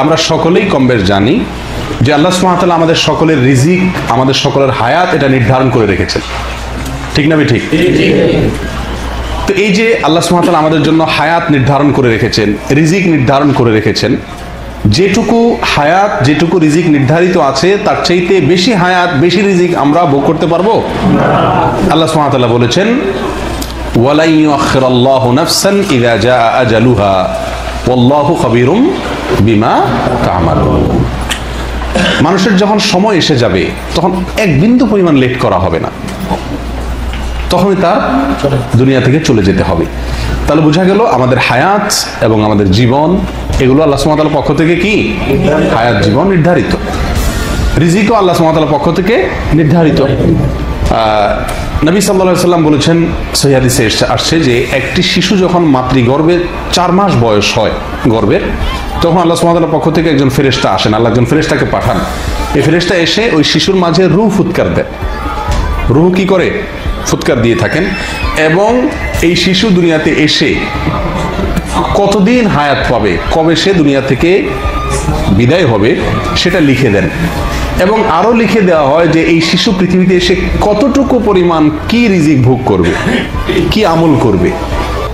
আমরা সকলেই কম বেশ জানি যে আল্লাহ সুবহানাহু ওয়া তাআলা আমাদের সকলের রিজিক, আমাদের সকলের হায়াত এটা নির্ধারণ করে রেখেছেন। ঠিক না ঠিক? তো এই যে আল্লাহ সুবহানাহু ওয়া তাআলা আমাদের জন্য হায়াত নির্ধারণ করে রেখেছেন, রিজিক নির্ধারণ করে রেখেছেন, যেটুকু হায়াত, যেটুকু রিজিক নির্ধারিত আছে তার চাইতে বেশি হায়াত, বেশি রিজিক আমরা ভোগ করতে পারবো? আল্লাহ সুবহানাহু ওয়া তাআলা বলেছেন, ওয়ালাই ইউআখিরুল্লাহু নাফসান ইযা জাআ আজালুহা ওয়াল্লাহু খাবীরুম বিমা তা'মালুন। মানুষের যখন সময় এসে যাবে তখন এক বিন্দু পরিমাণ লেট করা হবে না, তখনই তার দুনিয়া থেকে চলে যেতে হবে। তাহলে বোঝা গেল আমাদের হায়াত এবং আমাদের জীবন এগুলো আল্লাহ সুবহানাহু ওয়া তাআলার পক্ষ থেকে কি হায়াত, জীবন নির্ধারিত। রিজিকও আল্লাহ সুবহানাহু ওয়া তাআলার পক্ষ থেকে নির্ধারিত। নবী সাল্লাল্লাহু আলাইহি সাল্লাম বলেছেন, সহিহ হাদিসে আসছে যে একটি শিশু যখন মাতৃগর্ভে 4 মাস বয়স হয় গর্ভের, তখন আল্লাহ সুবহানাহু ওয়া তাআলার পক্ষ থেকে একজন ফেরেশতা আসেন, আল্লাহ একজন ফেরেশতাকে পাঠান। এই ফেরেশতা এসে ওই শিশুর মাঝে রূহ ফুৎকার দেয়। রূহ কি করে? ফুৎকার দিয়ে থাকেন। এবং এই শিশু দুনিয়াতে এসে কতদিন হায়াত পাবে, কবে সে দুনিয়া থেকে বিদায় হবে সেটা লিখে দেন। এবং আরো লিখে দেওয়া হয় যে এই শিশু পৃথিবীতে এসে কতটুকু পরিমাণ কি রিজিক ভোগ করবে, কি আমল করবে,